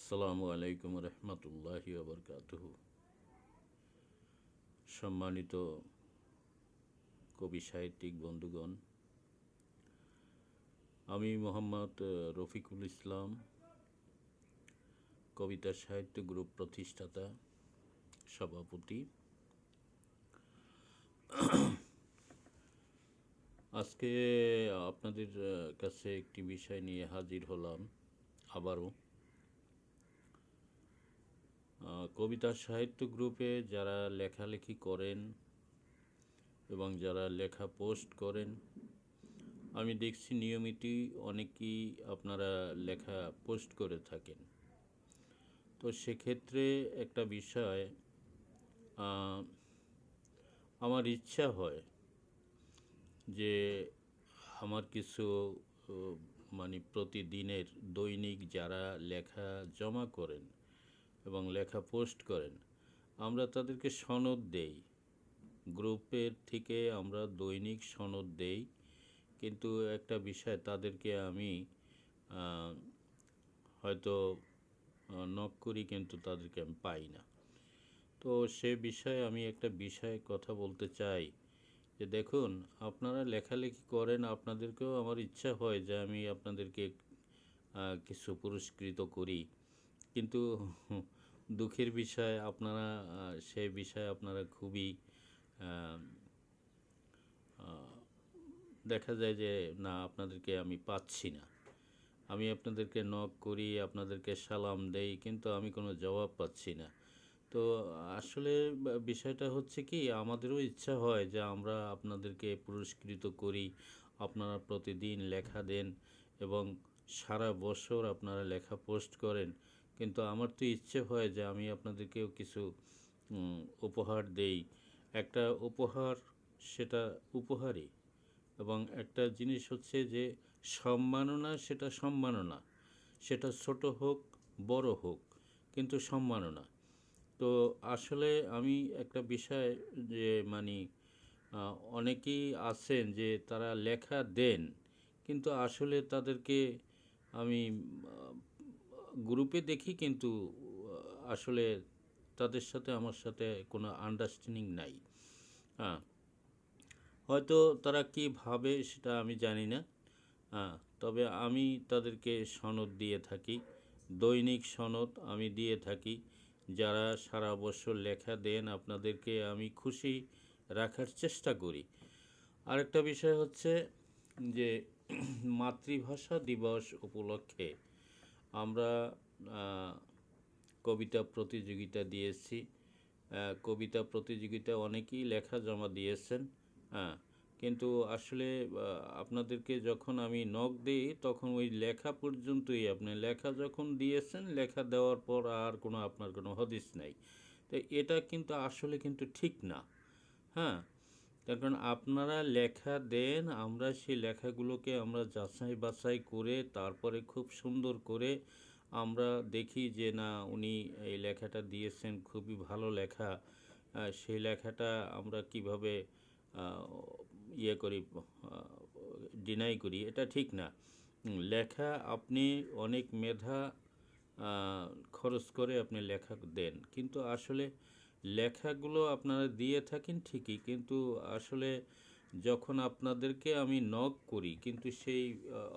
আসসালামু আলাইকুম রহমতুল্লাহি ওবরকাতুহু। সম্মানিত কবি সাহিত্যিক বন্ধুগণ, আমি মোহাম্মদ রফিকুল ইসলাম, কবিতা সাহিত্য গ্রুপ প্রতিষ্ঠাতা, সভাপতি। আজকে আপনাদের কাছে একটি বিষয় নিয়ে হাজির হলাম আবারও। কবিতা সাহিত্য গ্রুপে যারা লেখালেখি করেন এবং যারা লেখা পোস্ট করেন, আমি দেখছি নিয়মিতই অনেকেই আপনারা লেখা পোস্ট করে থাকেন। তো সেক্ষেত্রে একটা বিষয়, আমার ইচ্ছা হয় যে আমার কিছু মানে প্রতিদিনের দৈনিক যারা লেখা জমা করেন এবং লেখা পোস্ট করেন, আমরা তাদেরকে সনদ দেই। গ্রুপের থেকে আমরা দৈনিক সনদ দেই, কিন্তু একটা বিষয়, তাদেরকে আমি হয়তো নক করি, কিন্তু তাদেরকে আমি পাই না। তো সে বিষয়ে আমি একটা বিষয়ে কথা বলতে চাই যে দেখুন, আপনারা লেখালেখি করেন, আপনাদেরকেও আমার ইচ্ছা হয় যে আমি আপনাদেরকে কিছু পুরস্কৃত করি, কিন্তু দুঃখের বিষয় আপনারা সেই বিষয়ে আপনারা খুবই দেখা যায় যে না, আপনাদেরকে আমি পাচ্ছি না। আমি আপনাদেরকে নক করি, আপনাদেরকে সালাম দেই, কিন্তু আমি কোনো জবাব পাচ্ছি না। তো আসলে বিষয়টা হচ্ছে কি, আমাদেরও ইচ্ছা হয় যে আমরা আপনাদেরকে পুরস্কৃত করি। আপনারা প্রতিদিন লেখা দেন এবং সারা বছর আপনারা লেখা পোস্ট করেন, কিন্তু আমার তো ইচ্ছে হয় যে আমি আপনাদেরকেও কিছু উপহার দেই। একটা উপহার, সেটা উপহারই। এবং একটা জিনিস হচ্ছে যে সম্মাননা, সেটা সম্মাননা, সেটা ছোট হোক বড় হোক, কিন্তু সম্মাননা। তো আসলে আমি একটা বিষয় যে মানে অনেকেই আছেন যে তারা লেখা দেন, কিন্তু আসলে তাদেরকে আমি গ্রুপে দেখি, কিন্তু আসলে তাদের সাথে আমার সাথে কোনো আন্ডারস্ট্যান্ডিং নাই। হ্যাঁ, হয়তো তারা কী ভাবে সেটা আমি জানি না। হ্যাঁ, তবে আমি তাদেরকে সনদ দিয়ে থাকি, দৈনিক সনদ আমি দিয়ে থাকি। যারা সারা বছর লেখা দেন, আপনাদেরকে আমি খুশি রাখার চেষ্টা করি। আরেকটা বিষয় হচ্ছে যে মাতৃভাষা দিবস উপলক্ষে আমরা কবিতা প্রতিযোগিতা দিয়েছি। কবিতা প্রতিযোগিতায় অনেকেই লেখা জমা দিয়েছেন। হ্যাঁ, কিন্তু আসলে আপনাদেরকে যখন আমি নক দিই, তখন ওই লেখা পর্যন্তই। আপনি লেখা যখন দিয়েছেন, লেখা দেওয়ার পর আর কোনো আপনার কোনো হদিস নাই। তো এটা কিন্তু আসলে কিন্তু ঠিক না। হ্যাঁ, তার কারণ আপনারা লেখা দেন, আমরা সেই লেখাগুলোকে আমরা যাচাই বাছাই করে তারপরে খুব সুন্দর করে আমরা দেখি যে না, উনি এই লেখাটা দিয়েছেন, খুবই ভালো লেখা। সেই লেখাটা আমরা কিভাবে ইয়ে করি, ডিনাই করি, এটা ঠিক না। লেখা আপনি অনেক মেধা খরচ করে আপনি লেখা দেন, কিন্তু আসলে লেখাগুলো আপনারা দিয়ে থাকেন ঠিকই, কিন্তু আসলে যখন আপনাদেরকে আমি নক করি, কিন্তু সেই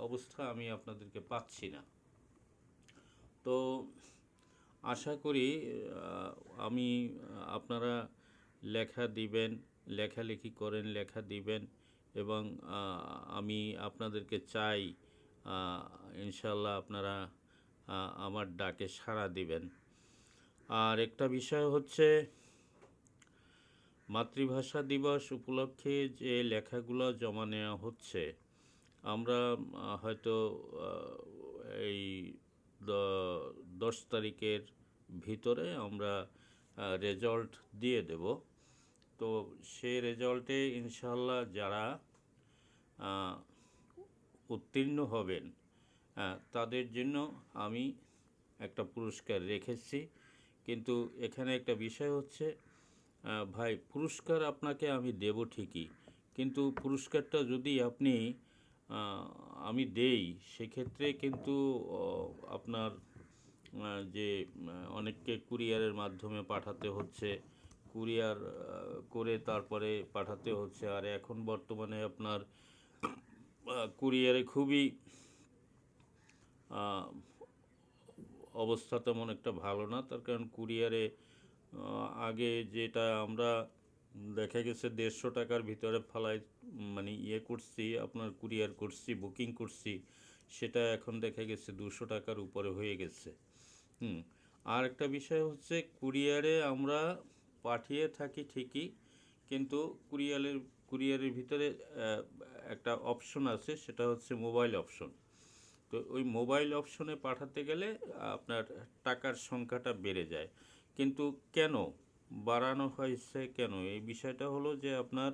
অবস্থা আমি আপনাদেরকে পাচ্ছি না। তো আশা করি আমি আপনারা লেখা দিবেন, লেখালেখি করেন, লেখা দিবেন, এবং আমি আপনাদেরকে চাই ইনশাল্লাহ আপনারা আমার ডাকে সাড়া দিবেন। আর একটা বিষয় হচ্ছে, মাতৃভাষা দিবস উপলক্ষে যে লেখাগুলো জমা নেওয়া হচ্ছে, আমরা হয়তো এই 10 তারিখের ভিতরে আমরা রেজাল্ট দিয়ে দেব। তো সে রেজাল্টে ইনশাল্লাহ যারা উত্তীর্ণ হবেন, তাদের জন্য আমি একটা পুরস্কার রেখেছি। কিন্তু এখানে একটা বিষয় হচ্ছে, ভাই, পুরস্কার আপনাকে আমি দেব ঠিকই, কিন্তু পুরস্কারটা যদি আপনি আমি দেই, সেক্ষেত্রে কিন্তু আপনার যে অনেককে কুরিয়ারের মাধ্যমে পাঠাতে হচ্ছে, কুরিয়ার করে তারপরে পাঠাতে হচ্ছে। আর এখন বর্তমানে আপনার কুরিয়ারে খুবই আহ, অবস্থা তেমন একটা ভালো না। তার কারণ কুরিয়ারে আগে যেটা আমরা দেখা গেছে 150 টাকার ভিতরে ফালাই মানে করছি, আপনার কুরিয়ার করছি, বুকিং করছি, সেটা এখন দেখা গেছে 200 টাকার উপরে হয়ে গেছে। হুম। আর একটা বিষয় হচ্ছে কুরিয়ারে আমরা পাঠিয়ে থাকি ঠিকই, কিন্তু কুরিয়ারের ভিতরে একটা অপশন আছে, সেটা হচ্ছে মোবাইল অপশন। তো ওই মোবাইল অপশনে পাঠাতে গেলে আপনার টাকার সংখ্যাটা বেড়ে যায়। কিন্তু কেন বাড়ানো হয়েছে, কেন এই বিষয়টা হলো যে আপনার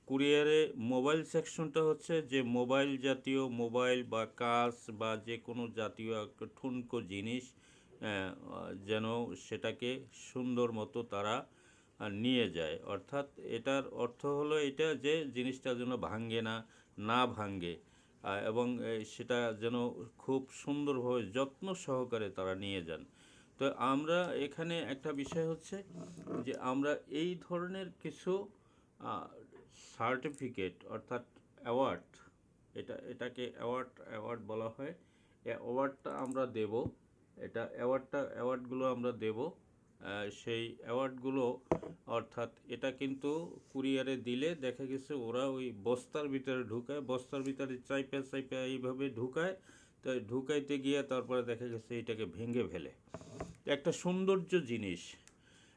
কুরিয়ারে মোবাইল সেকশনটা হচ্ছে যে মোবাইল জাতীয়, মোবাইল বা কাঁচ বা যে কোনো জাতীয় একটা ঠুনকো জিনিস যেন সেটাকে সুন্দর মতো তারা নিয়ে যায়। অর্থাৎ এটার অর্থ হলো এটা যে জিনিসটা যেন ভাঙ্গে না, না ভাঙ্গে, এবং সেটা যেন খুব সুন্দরভাবে যত্ন সহকারে তারা নিয়ে যান। তো আমরা এখানে একটা বিষয় হচ্ছে যে আমরা এই ধরনের কিছু সার্টিফিকেট অর্থাৎ অ্যাওয়ার্ড, এটাকে অ্যাওয়ার্ড বলা হয়। অ্যাওয়ার্ডটা আমরা দেব, অ্যাওয়ার্ডগুলো আমরা দেব। সেই অ্যাওয়ার্ডগুলো অর্থাৎ এটা কিন্তু কুরিয়ারে দিলে দেখা গেছে ওরা ওই বস্তার ভিতরে ঢুকায়, বস্তার ভিতরে চাইপা চাইপা এইভাবে ঢুকায়। তাই ঢুকাইতে গিয়ে তারপরে দেখা গেছে এটাকে ভেঙে ফেলে। একটা সৌন্দর্য জিনিস,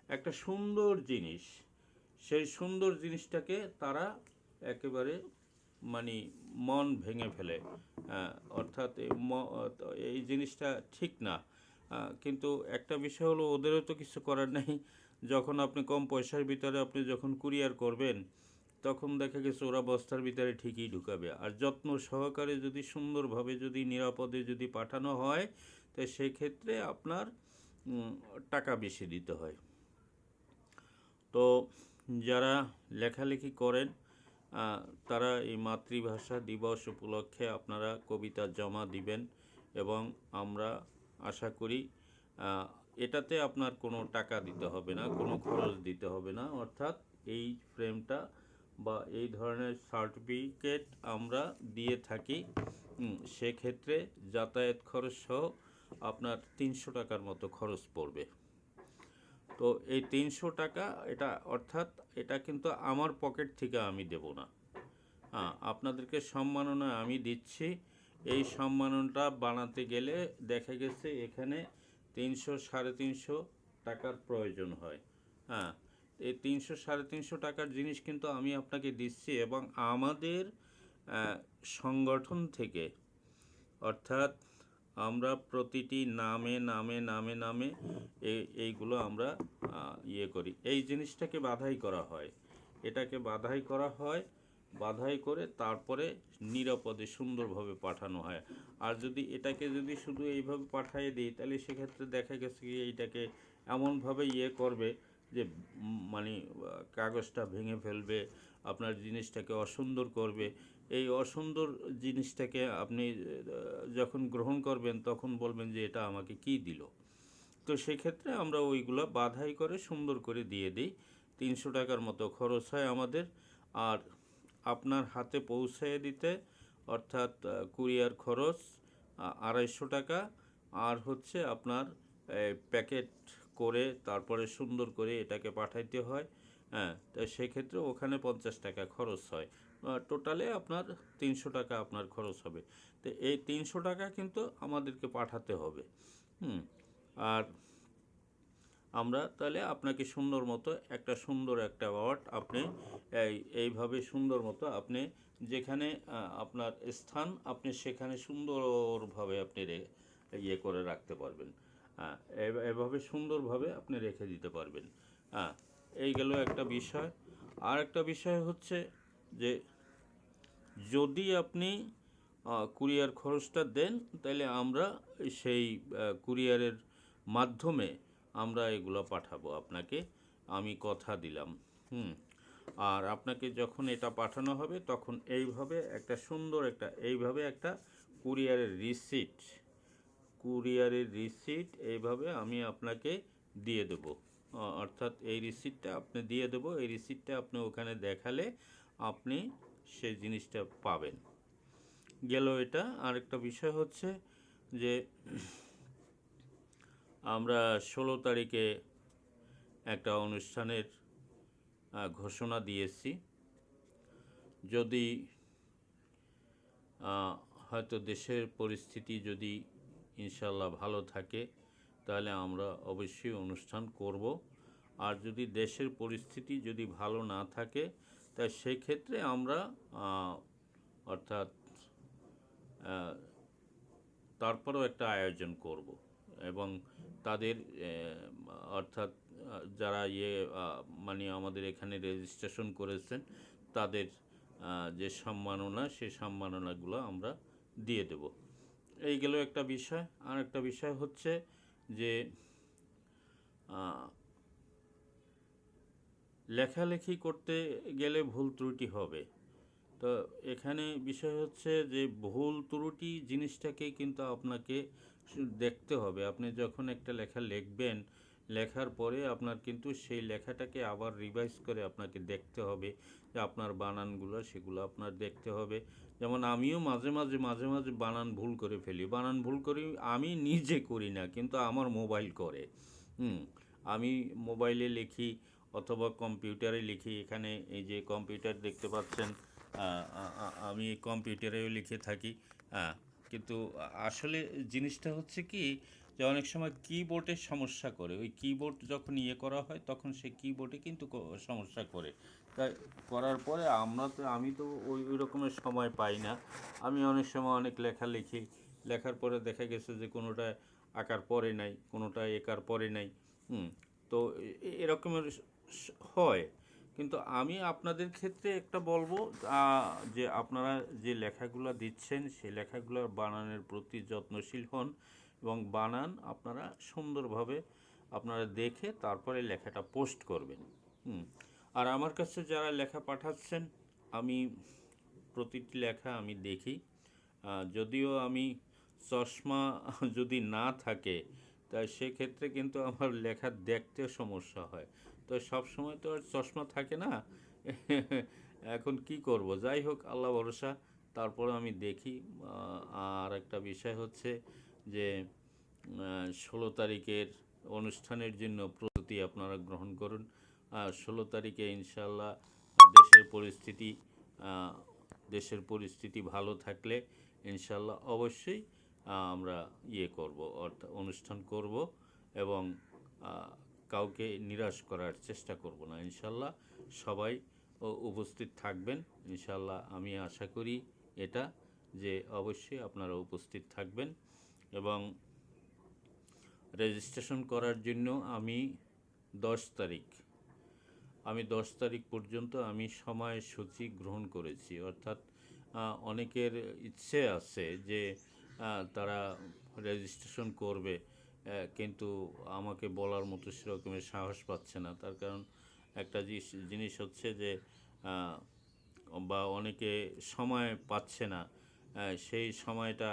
একটা সুন্দর জিনিস, সেই সুন্দর জিনিসটাকে তারা একেবারে মানে মন ভেঙে ফেলে। অর্থাৎ এই জিনিসটা ঠিক না। কিন্তু একটা বিষয় হলো ওদেরও তো কিছু করার নেই। যখন আপনি কম পয়সার ভিতরে আপনি যখন কুরিয়ার করবেন, তখন দেখা গেছে ওরা বস্তার ভিতরে ঠিকই ঢুকাবে। আর যত্ন সহকারে যদি সুন্দরভাবে যদি নিরাপদে যদি পাঠানো হয়, তো সেই ক্ষেত্রে আপনার টাকা বেশি দিতে হয়। তো যারা লেখালেখি করেন তারা এই মাতৃভাষা দিবস উপলক্ষে আপনারা কবিতা জমা দিবেন, এবং আমরা আশা করি এটাতে আপনার কোনো টাকা দিতে হবে না, কোনো খরচ দিতে হবে না। অর্থাৎ এই ফ্রেমটা বা এই ধরনের সার্টিফিকেট আমরা দিয়ে থাকি। সেক্ষেত্রে যাতায়াত খরচ সহ আপনার 300 টাকার মতো খরচ পড়বে। তো এই 300 টাকা এটা অর্থাৎ এটা কিন্তু আমার পকেট থেকে আমি দেব না। আপনাদেরকে সম্মাননা আমি দিচ্ছি। এই সম্মাননাটা বানাতে গেলে দেখা গেছে এখানে 300-350 টাকার প্রয়োজন হয়। হ্যাঁ, এই 300-350 টাকার জিনিস কিন্তু আমি আপনাকে দিচ্ছি, এবং আমাদের সংগঠন থেকে, অর্থাৎ আমরা প্রতিটি নামে নামে নামে নামে এইগুলো আমরা করি। এই জিনিসটাকে বাধাই করা হয়, এটাকে বাধাই করা হয়, বাধাই করে তারপরে নিরাপদে সুন্দরভাবে পাঠানো হয়। আর যদি এটাকে যদি শুধু এইভাবে পাঠিয়ে দিই, তাহলে সেক্ষেত্রে দেখা গেছে কি এইটাকে এমনভাবে করবে যে মানে কাগজটা ভেঙে ফেলবে, আপনার জিনিসটাকে অসুন্দর করবে। এই অসুন্দর জিনিসটাকে আপনি যখন গ্রহণ করবেন তখন বলবেন যে এটা আমাকে কি দিল। তো সেক্ষেত্রে আমরা ওইগুলো বাধাই করে সুন্দর করে দিয়ে দিই। 300 টাকার মতো খরচ হয় আমাদের। আর আপনার হাতে পৌঁছে দিতে অর্থাৎ কুরিয়ার খরচ 250 টাকা। আর হচ্ছে আপনার প্যাকেট করে তারপরে সুন্দর করে এটাকে পাঠাইতে হয়। হ্যাঁ, তো সেক্ষেত্রে ওখানে 50 টাকা খরচ হয়। টোটালে আপনার 300 টাকা আপনার খরচ হবে। তো এই 300 টাকা কিন্তু আমাদেরকে পাঠাতে হবে। আর আমরা তাহলে আপনাকে সুন্দর মতো সুন্দর একটা অ্যাওয়ার্ড আপনি এইভাবে সুন্দর মতো আপনি যেখানে আপনার স্থান আপনি সেখানে সুন্দরভাবে আপনি করে রাখতে পারবেন। এভাবে সুন্দরভাবে আপনি রেখে দিতে পারবেন। হ্যাঁ, এই গেল একটা বিষয়। আর একটা বিষয় হচ্ছে যে যদি আপনি কুরিয়ার খরচটা দেন, তাহলে আমরা সেই কুরিয়ারের মাধ্যমে আমরা এগুলো পাঠাবো আপনাকে, আমি কথা দিলাম। আর আপনাকে যখন এটা পাঠানো হবে তখন এইভাবে একটা সুন্দর এইভাবে একটা কুরিয়ারের রিসিট এইভাবে আমি আপনাকে দিয়ে দেবো। অর্থাৎ এই রিসিটটা আপনি দিয়ে দেবো, এই রিসিটটা আপনি ওখানে দেখালে আপনি সেই জিনিসটা পাবেন। গেল এটা। আরেকটা বিষয় হচ্ছে যে আমরা 16 তারিখে একটা অনুষ্ঠানের ঘোষণা দিয়েছি। যদি হয়তো দেশের পরিস্থিতি যদি ইনশাল্লাহ ভালো থাকে তাহলে আমরা অবশ্যই অনুষ্ঠান করব। আর যদি দেশের পরিস্থিতি যদি ভালো না থাকে তা সেক্ষেত্রে আমরা অর্থাৎ তারপরেও একটা আয়োজন করব এবং তাদের অর্থাৎ যারা মানে আমাদের এখানে রেজিস্ট্রেশন করেছেন তাদের যে সম্মাননা সেই সম্মাননাগুলো আমরা দিয়ে দেব। এই গেল একটা বিষয়। আর একটা বিষয় হচ্ছে যে লেখালেখি করতে গেলে ভুল ত্রুটি হবে। তো এখানে বিষয় হচ্ছে যে ভুল ত্রুটি জিনিসটাকে কিন্তু আপনাকে দেখতে হবে। আপনি যখন একটা লেখা লিখবেন, লেখার পরে আপনার কিন্তু সেই লেখাটাকে আবার রিভাইজ করে আপনাকে দেখতে হবে যে আপনার বানানগুলো সেগুলো আপনার দেখতে হবে। যেমন আমিও মাঝে মাঝে বানান ভুল করে ফেলি। বানান ভুল করি আমি নিজে করি না, কিন্তু আমার মোবাইল করে। আমি মোবাইলে লিখি অথবা কম্পিউটারে লিখি। এখানে এই যে কম্পিউটার দেখতে পাচ্ছেন, আমি কম্পিউটারেও লিখে থাকি। কিন্তু আসলে জিনিসটা হচ্ছে কি যে অনেক সময় কিবোর্ডের সমস্যা করে। ওই কিবোর্ড যখন করা হয় তখন সেই কিবোর্ডে কিন্তু সমস্যা করে। তাই করার পরে আমি তো ওই রকমের সময় পাই না। আমি অনেক সময় অনেক লেখা লিখি, লেখার পরে দেখা গেছে যে কোনোটায় আঁকার পরে নাই, কোনোটায় একার পরে নাই। তো এরকমের হয়। কিন্তু আমি আপনাদের ক্ষেত্রে একটা বলবো যে আপনারা যে লেখাগুলো দিচ্ছেন সেই লেখাগুলোর বানানের প্রতি যত্নশীল হন এবং বানান আপনারা সুন্দরভাবে আপনারা দেখে তারপরে লেখাটা পোস্ট করবেন। আর আমার কাছে যারা লেখা পাঠাচ্ছেন আমি প্রতিটি লেখা আমি দেখি। যদিও আমি চশমা যদি না থাকে তাই সেক্ষেত্রে কিন্তু আমার লেখা দেখতে সমস্যা হয়। তো সব সময় তো আর চশমা থাকে না। এখন কি করব, যাই হোক আল্লাহ ভরসা। তারপর আমি দেখি। আর একটা বিষয় হচ্ছে যে 16 তারিখের অনুষ্ঠানের জন্য প্রস্তুতি আপনারা গ্রহণ করুন। 16 তারিখে ইনশাল্লাহ দেশের পরিস্থিতি দেশের পরিস্থিতি ভালো থাকলে ইনশাল্লাহ অবশ্যই আমরা করব, অর্থাৎ অনুষ্ঠান করব এবং কাউকে নিরাশ করার চেষ্টা করব না। ইনশাল্লাহ সবাই উপস্থিত থাকবেন। ইনশাল্লাহ আমি আশা করি এটা যে অবশ্যই আপনারা উপস্থিত থাকবেন এবং রেজিস্ট্রেশন করার জন্য আমি 10 তারিখ পর্যন্ত আমি সময়সূচি গ্রহণ করেছি। অর্থাৎ অনেকের ইচ্ছে আছে যে তারা রেজিস্ট্রেশন করবে, কিন্তু আমাকে বলার মতো সেরকমের সাহস পাচ্ছে না। তার কারণ একটা জিনিস হচ্ছে যে বা অনেকে সময় পাচ্ছে না। সেই সময়টা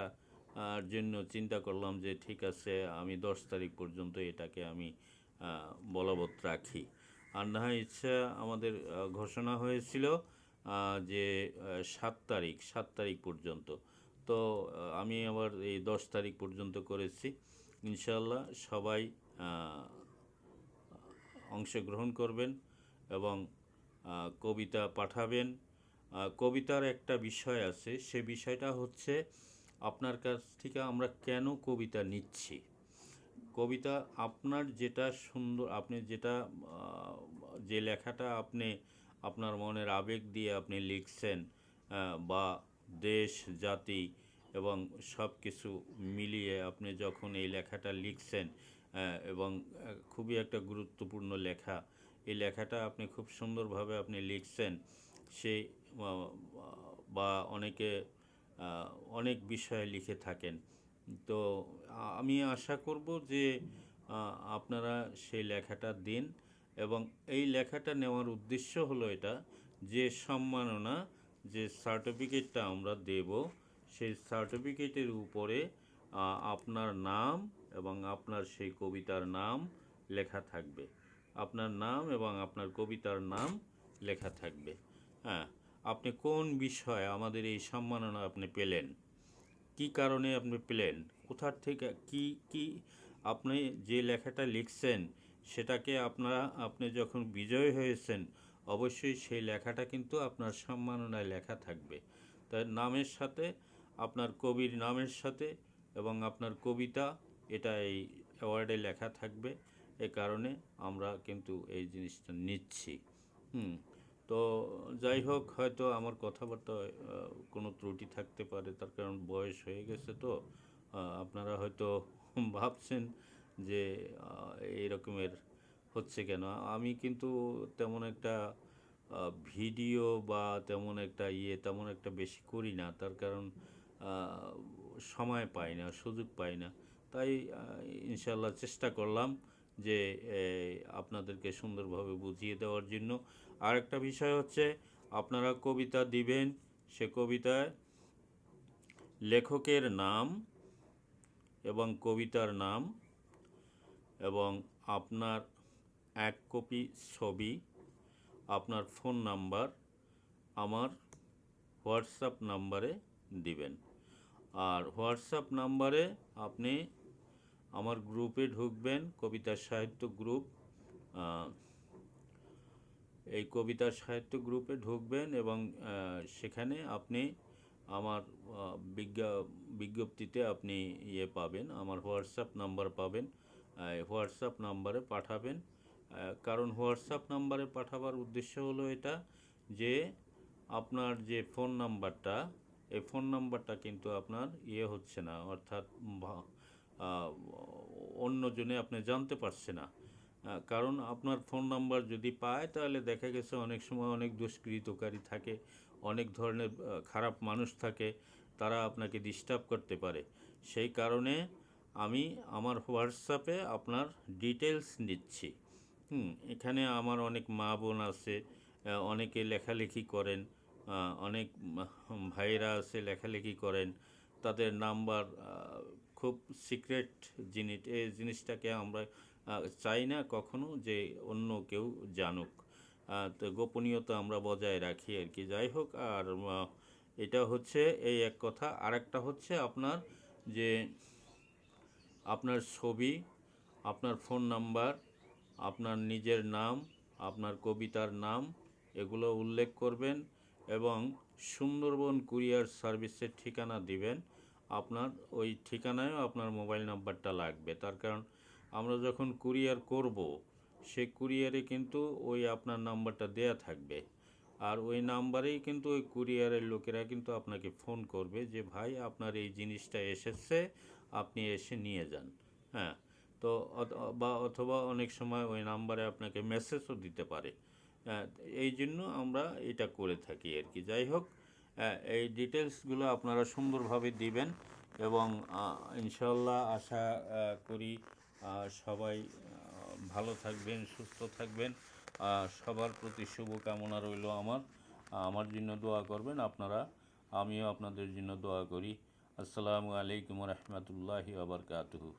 জন্য চিন্তা করলাম যে ঠিক আছে আমি 10 তারিখ পর্যন্ত এটাকে আমি বলবৎ রাখি। আর না হয় ইচ্ছা আমাদের ঘোষণা হয়েছিল যে 7 তারিখ পর্যন্ত। তো আমি আবার এই 10 তারিখ পর্যন্ত করেছি। ইনশাল্লাহ সবাই অংশগ্রহণ করবেন এবং কবিতা পাঠাবেন। কবিতার একটা বিষয় আছে, সে বিষয়টা হচ্ছে আপনার কাছ থেকে আমরা কেন কবিতা নিচ্ছি। কবিতা আপনার যেটা সুন্দর, আপনি যেটা যে লেখাটা আপনি আপনার মনের আবেগ দিয়ে আপনি লিখছেন, বা দেশ জাতি এবং সব কিছু মিলিয়ে আপনি যখন এই লেখাটা লিখছেন, এবং খুবই একটা গুরুত্বপূর্ণ লেখা, এই লেখাটা আপনি খুব সুন্দরভাবে আপনি লিখছেন। সেই বা অনেকে অনেক বিষয়ে লিখে থাকেন। তো আমি আশা করব যে আপনারা সেই লেখাটা দিন এবং এই লেখাটা নেওয়ার উদ্দেশ্য হলো এটা যে সম্মাননা, যে সার্টিফিকেটটা আমরা দেব সেই সার্টিফিকেটের উপরে আপনার নাম এবং আপনার সেই কবিতার নাম লেখা থাকবে। আপনার নাম এবং আপনার কবিতার নাম লেখা থাকবে। হ্যাঁ, আপনি কোন বিষয়ে আমাদের এই সম্মাননা আপনি পেলেন, কি কারণে আপনি পেলেন, কোথার থেকে কি কি আপনি যে লেখাটা লিখছেন সেটাকে আপনি যখন বিজয় হয়েছেন অবশ্যই সেই লেখাটা কিন্তু আপনার সম্মাননায় লেখা থাকবে। তাই নামের সাথে আপনার কবির নামের সাথে এবং আপনার কবিতা এটা এই অ্যাওয়ার্ডে লেখা থাকবে। এ কারণে আমরা কিন্তু এই জিনিসটা নিচ্ছি। হুম। তো যাই হোক, হয়তো আমার কথাবার্তায় কোনো ত্রুটি থাকতে পারে, তার কারণ বয়স হয়ে গেছে তো। আপনারা হয়তো ভাবছেন যে এই রকমের হচ্ছে কেন। আমি কিন্তু তেমন একটা ভিডিও বা তেমন একটা বেশি করি না, তার কারণ আহ, সময় পাই না, সুযোগ পাই না। তাই ইনশাল্লাহ চেষ্টা করলাম যে আপনাদেরকে সুন্দরভাবে বুঝিয়ে দেওয়ার জন্য। আর একটা বিষয় হচ্ছে, আপনারা কবিতা দিবেন, সে কবিতায় লেখকের নাম এবং কবিতার নাম এবং আপনার এক কপি ছবি, আপনার ফোন নাম্বার আমার হোয়াটসঅ্যাপ নাম্বারে দিবেন। আর হোয়াটসঅ্যাপ নাম্বারে আপনি আমার গ্রুপে ঢুকবেন, কবিতা সাহিত্য গ্রুপ। এই কবিতা সাহিত্য গ্রুপে ঢুকবেন এবং সেখানে আপনি আমার বিজ্ঞপ্তিতে আপনি পাবেন, আমার হোয়াটসঅ্যাপ নাম্বার পাবেন। হোয়াটসঅ্যাপ নাম্বারে পাঠাবেন। কারণ হোয়াটসঅ্যাপ নাম্বারে পাঠাবার উদ্দেশ্য হলো এটা, যে আপনার যে ফোন নাম্বারটা, এই ফোন নাম্বারটা কিন্তু আপনার হচ্ছে না, অর্থাৎ অন্যজনে আপনি জানতে পারছে না। কারণ আপনার ফোন নাম্বার যদি পায় তাহলে দেখা গেছে অনেক সময় অনেক দুষ্কৃতকারী থাকে, অনেক ধরনের খারাপ মানুষ থাকে, তারা আপনাকে ডিস্টার্ব করতে পারে। সেই কারণে আমি আমার হোয়াটসঅ্যাপে আপনার ডিটেলস নিচ্ছি। এখানে আমার অনেক মা বোন আছে, অনেকে লেখালেখি করেন, অনেক ভাইয়েরা আছে লেখালেখি করেন, তাদের নাম্বার খুব সিক্রেট জিনিস, এই জিনিসটাকে আমরা চাই না কখনো যে অন্য কেউ জানুক। তো গোপনীয়তা আমরা বজায় রাখি আর কি। যাই হোক, আর এটা হচ্ছে এই এক কথা। আর একটা হচ্ছে আপনার যে আপনার ছবি, আপনার ফোন নাম্বার, আপনার নিজের নাম, আপনার কবিতার নাম, এগুলো উল্লেখ করবেন এবং সুন্দরবন কুরিয়ার সার্ভিসের ঠিকানা দিবেন। আপনার ওই ঠিকানায়ও আপনার মোবাইল নাম্বারটা লাগবে, তার কারণ আমরা যখন কুরিয়ার করব সেই কুরিয়ারে কিন্তু ওই আপনার নাম্বারটা দেয়া থাকবে। আর ওই নাম্বারেই কিন্তু ওই কুরিয়ারের লোকেরা কিন্তু আপনাকে ফোন করবে যে ভাই আপনার এই জিনিসটা এসেছে, আপনি এসে নিয়ে যান। হ্যাঁ। তো অথবা অনেক সময় ওই নাম্বারে আপনাকে মেসেজও দিতে পারে। এই জন্য আমরা এটা করে থাকি আর কি। যাই হোক, এই ডিটেলসগুলো আপনারা সুন্দরভাবে দিবেন এবং ইনশাল্লাহ আশা করি সবাই ভালো থাকবেন, সুস্থ থাকবেন। সবার প্রতি শুভকামনা রইল আমার জন্য দোয়া করবেন আপনারা, আমিও আপনাদের জন্য দোয়া করি। আসসালামু আলাইকুম রহমতুল্লাহি ওয়া বারাকাতুহু।